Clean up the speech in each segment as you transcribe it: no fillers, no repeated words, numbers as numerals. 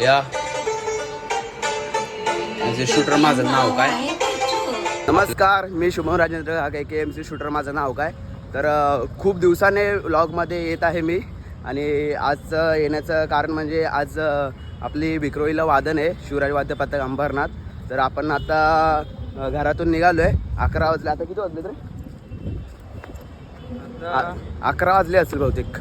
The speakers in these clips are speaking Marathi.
या शूटर माझं नाव काय? नमस्कार, मी शुभम राजेंद्र हा के एम सी शूटर माझं नाव काय. तर खूप दिवसाने व्लॉगमध्ये येत आहे मी. आणि आज येण्याचं कारण म्हणजे आज आपली विक्रोळीला वादन आहे, शिवराज वाद्य पथक अंबरनाथ. तर आपण आता घरातून निघालो आहे. 11 वाजले. आता किती वाजले तरी? 11 वाजले असेल बहुतेक.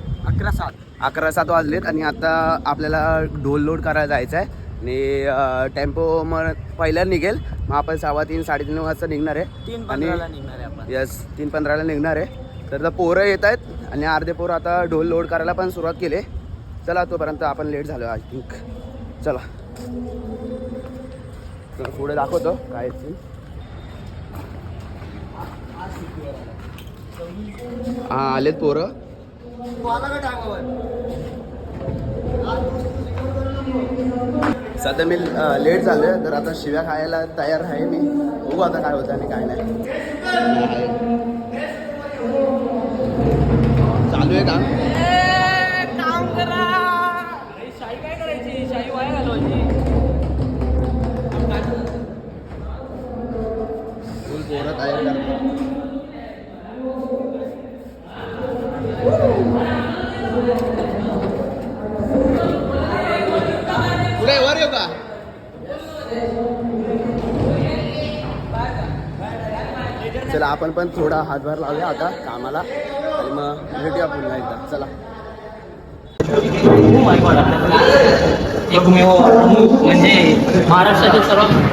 11-7 वाजलेत. आणि आता आपल्याला ढोल लोड करायला जायचं आहे. आणि टेम्पो मग पहिल्या निघेल. मग आपण 3:15-3:30 वाजता निघणार आहे. 3:15ला निघणार आहे आपण. यस, 3:15ला निघणार आहे. तर पोरं येत आहेत आणि अर्धे पोरं आता ढोल लोड करायला पण सुरुवात केली. चला, तोपर्यंत आपण लेट झालो आय थिंक. चला पुढे दाखवतो काय. हां, आलेत पोरं. सध्या मी लेट झालो आहे, तर आता शिव्या खायला तयार आहे मी. बघू आता काय होतं आणि काय नाही. चालू आहे काम. काम करा. शाही काय करायची? शाही वाया घालवायची. फुल पोरं तयार करतात. पुढे वर येऊ का? चला, आपण पण थोडा हातभार लावूया आता कामाला आणि मग भेटूया पुन्हा एकदा. चला. एकमेव म्हणजे महाराष्ट्रातील सर्वात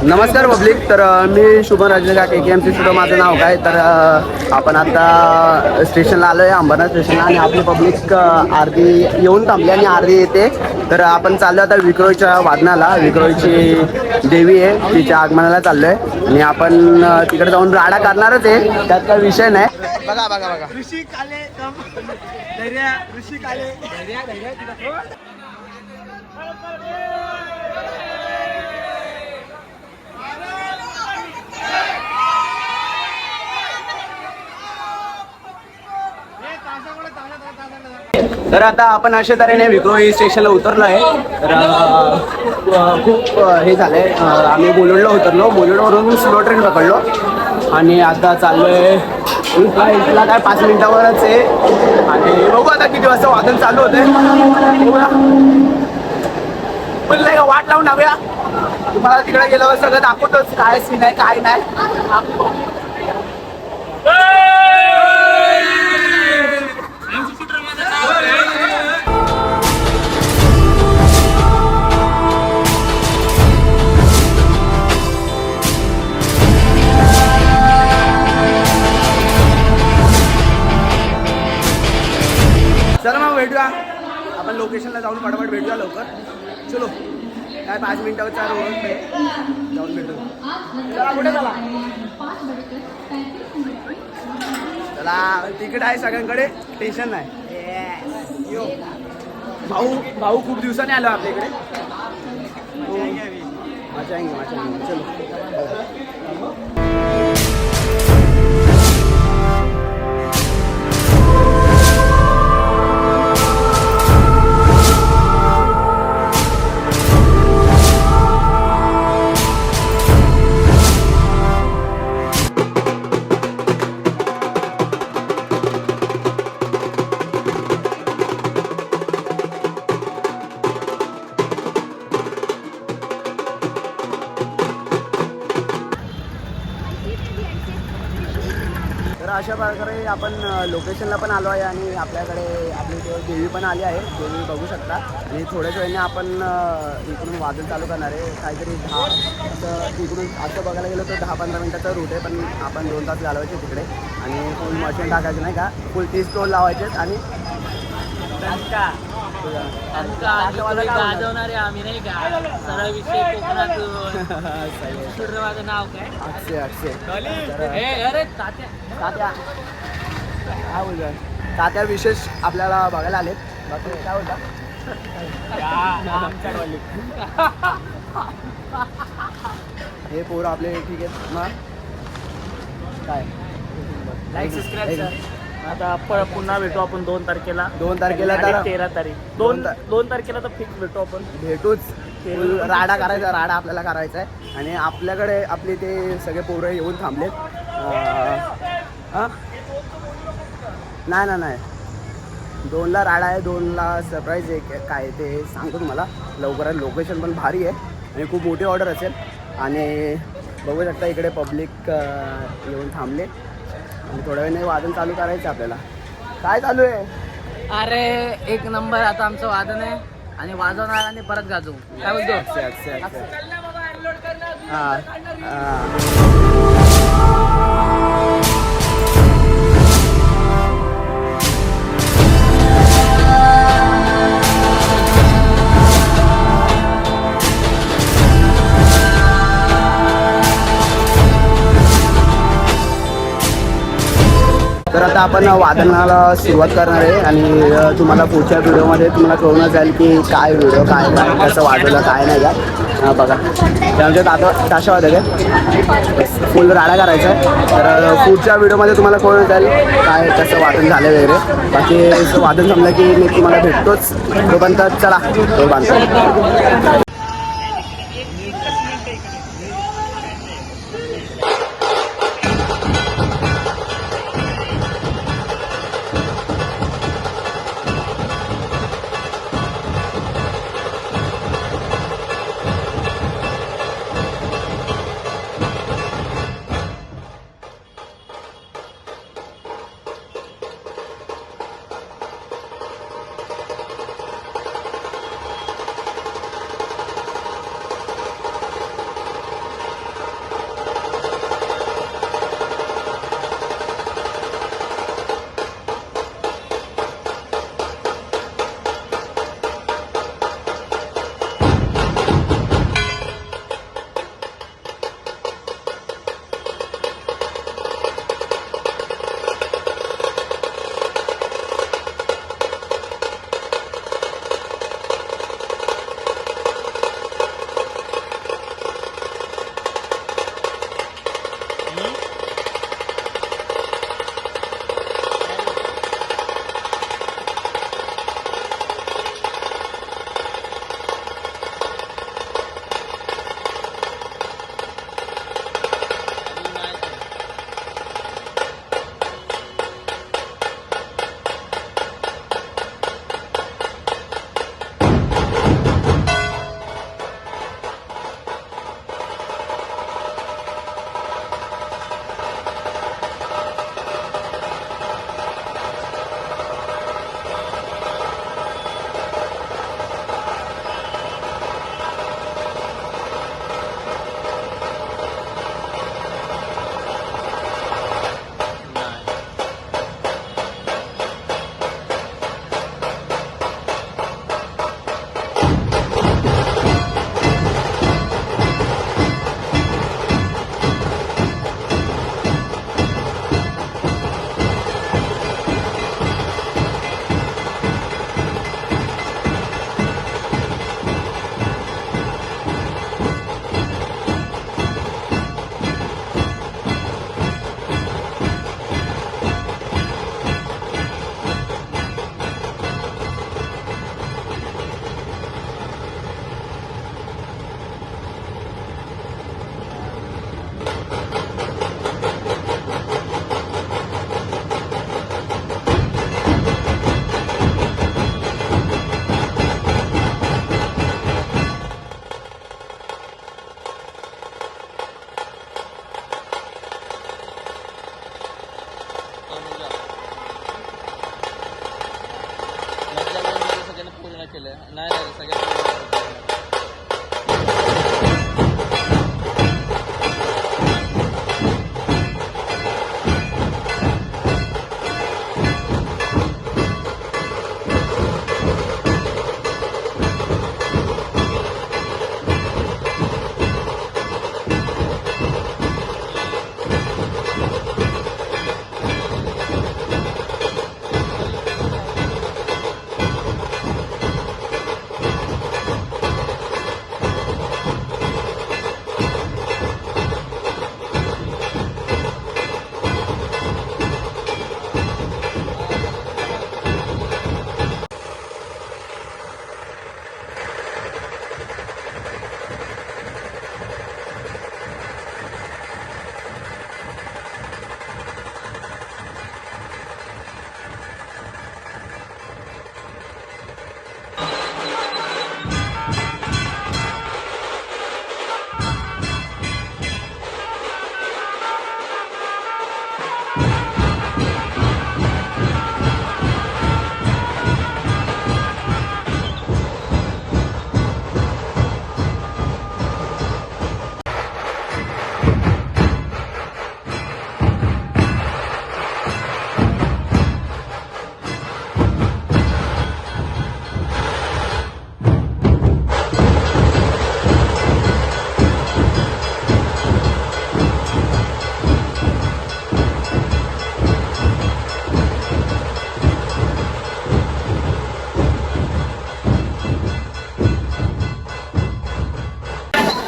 नमस्कार पब्लिक. तर मी शुभम राजेंद्र के एम सी शूटर माझं नाव काय. तर आपण आता स्टेशनला आलो आहे, अंबरनाथ स्टेशनला. आणि आपली पब्लिक अर्धी येऊन थांबली आणि अर्धी येते. तर आपण चाललो आता विक्रोळीच्या वादनाला. विक्रोळीची देवी आहे, तिच्या आगमनाला चाललो आहे. आणि आपण तिकडे जाऊन राडा करणारच आहे, त्यात काही विषय नाही. बघा बघा बघा. ऋषी काले ऋषी काले. तर आता आपण अशा तऱ्हेने विक्रोळी स्टेशनला उतरलो आहे. तर खूप हे झालं आहे. आम्ही मुलुंडला उतरलो, मुलुंडवरून स्लो ट्रेन पकडलो आणि आता चाललो आहे इथला काय 5 मिनिटावरच आहे. आणि बघू आता किती वाजता वादन चालू होतं. पण नाही का, वाट लावून टाकूया. तुम्हाला तिकडे गेल्यावर सगळं दाखवतोच काय सीन आहे काय नाही. चला मग भेटूया आपण लोकेशनला जाऊन पटापट भेटूया लवकर. चलो, काय 5 मिनिटावरचा रोड आहे, जाऊन भेटू. चला, कुठे चला. चला, तिकीट आहे सगळ्यांकडे, टेन्शन नाही. भाऊ खूप दिवसांनी आलो आपल्या इकडे. मजा येईल. चलो. तर अशा प्रकारे आपण लोकेशनला पण आलो आहे आणि आपल्याकडे आपली देवी पण आली आहे. देवी बघू शकता. आणि थोड्याच वेळाने आपण इकडून वादन चालू करणार आहे. काहीतरी 10 असं इकडून असं बघायला गेलं तर 10-15 मिनिटाचा रूट आहे. पण आपण 2 तास घालवायचे तिकडे आणि फुल मशीन टाकायचं नाही का, फुल 30 टोल लावायचे. आणि गाजवणारे आम्ही नाही का, सरळ विषय कोकणातून. शूटर माझं नाव काय? अक्षय. अरे तात्या. काय बोलतोय तात्या विशेष आपल्याला बघायला आलेत. बाकी काय बोलता? हे पोरं आपले ठीक आहेत मग काय लाईक सबस्क्राईब आता पुन्हा भेटू आपण 2 तारखेला. 2 तारखेला तर 13 तारीख 2 तारखेला तर फिक्स भेटू आपण. भेटूच. राडा करायचा, राडा आपल्याला करायचा आहे. आणि आपल्याकडे आपले ते सगळे पोरं येऊन थांबलेत. नाही 2ला राडा आहे, 2ला सरप्राईज आहे. काय ते सांगतो तुम्हाला लवकरात. लोकेशन पण भारी आहे आणि खूप मोठी ऑर्डर असेल. आणि बघू शकता इकडे पब्लिक येऊन थांबले आणि थोड्या वेळाने वादन चालू करायचं आपल्याला. काय चालू आहे? अरे एक नंबर आता आमचं वादन आहे आणि वाजवणार आणि परत गाजवू. काय बोलतो? तर आता आपण वादनाला सुरुवात करणार आहे आणि तुम्हाला पुढच्या व्हिडिओमध्ये तुम्हाला कळून जाईल की काय व्हिडिओ काय कसं वाजवलं काय नाही का. बघा त्यामध्ये ताशा वादक आहे, फुल राडा करायचा आहे. तर पुढच्या व्हिडिओमध्ये तुम्हाला कळून जाईल काय कसं वादन झालं वगैरे. बाकी वादन जमलं की मी तुम्हाला भेटतोच. तोपर्यंत चला तो बांधतो.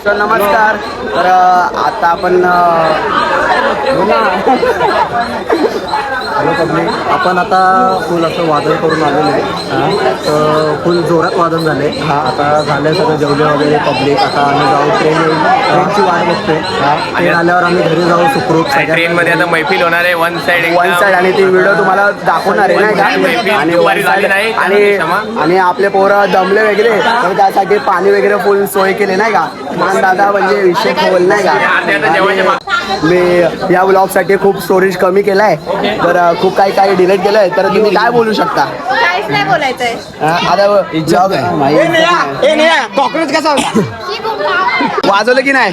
सर नमस्कार. तर आता आपण हॅलो पब्लिक, आपण आता फुल असं वादन करून आलेलो आहे. तर फुल जोरात वादन झाले. आता झालं सगळं जेवले वगैरे पब्लिक. आता आम्ही जाऊ ट्रेनची वाट बघतोय. ट्रेन आल्यावर आम्ही घरी जाऊ सुखरूप. ट्रेन मध्ये आता मैफिल होणार आहे वन साइड आणि ती व्हिडिओ तुम्हाला दाखवणार आहे नाही का. आणि one side आणि आपले पोरं दमले वगैरे तर त्यासाठी पाणी वगैरे फुल सोय केली नाही का. मान दादा म्हणजे विषय खोल नाही का. मी या ब्लॉगसाठी खूप स्टोरेज कमी केलाय, तर खूप काही डिलीट केलंय. तर तुम्ही काय बोलू शकता. काहीच नाही बोलायचंय. आता कॉक्रोच कसा होता, वाजवलं की नाही.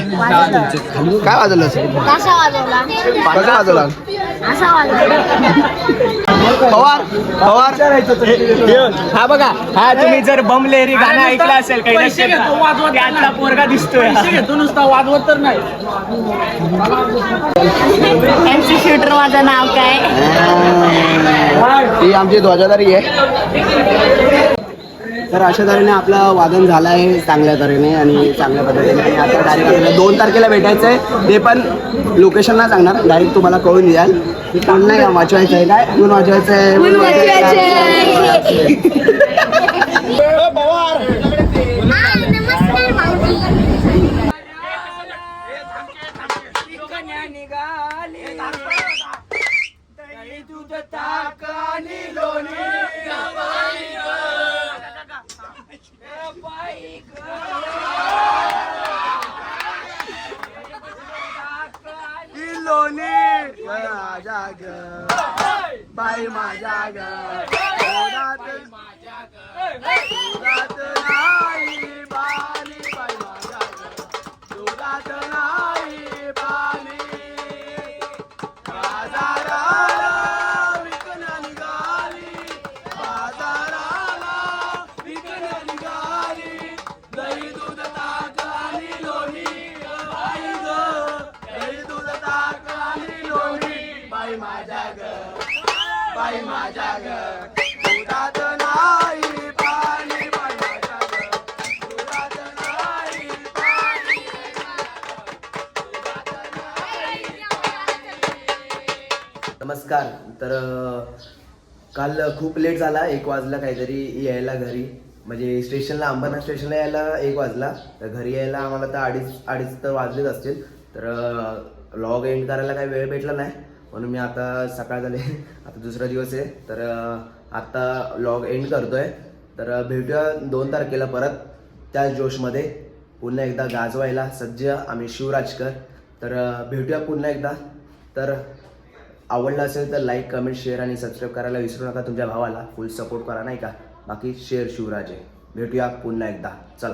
काय वाजवलं, कसा वाजवला? कसं वाजवलं. असा वाजवला. पवार पवार हा बघा, हा तुम्ही जर बम लेहरी गाणं ऐकलं असेल काही त्यातला पोरगा दिसतोय. घेतो नुसता वाजवत तर नाही. MC शूटर माझं नाव काय? ही आमची ध्वजाधारी आहे. तर अशा तऱ्हेने आपलं वादन झालं आहे चांगल्या तऱ्हेने आणि चांगल्या पद्धतीने. आणि आता डायरेक्ट आपल्याला 2 तारखेला भेटायचं आहे. ते पण लोकेशन नाही सांगणार, डायरेक्ट तुम्हाला कळून द्याल. कोण नाही वाचवायचं आहे, काय कोण वाचवायचं आहे. नमस्कार भाऊजी. बाई माझ्या ग नमस्कार. तर काल खूप लेट झाला, 1 वाजला काहीतरी यायला घरी. म्हणजे स्टेशनला, अंबरनाथ स्टेशनला यायला 1 वाजला. तर घरी यायला आम्हाला तर अडीच तर वाजलेच असतील. तर व्लॉग एंड करायला काही वेळ भेटला नाही, म्हणून मी आता सकाळ झाले, आता दुसरा दिवस आहे. तर आत्ता व्लॉग एंड करतोय. तर भेटूया 2 तारखेला परत त्याच जोशमध्ये पुन्हा एकदा गाजवायला सज्ज आम्ही शिवराजकर. तर भेटूया पुन्हा एकदा. तर आवडलं असेल तर लाईक, कमेंट, शेअर आणि सबस्क्राईब करायला विसरू नका. तुमच्या भावाला फुल सपोर्ट करा नाही का. बाकी शेअर शिवराज आहे. भेटूया पुन्हा एकदा. चला.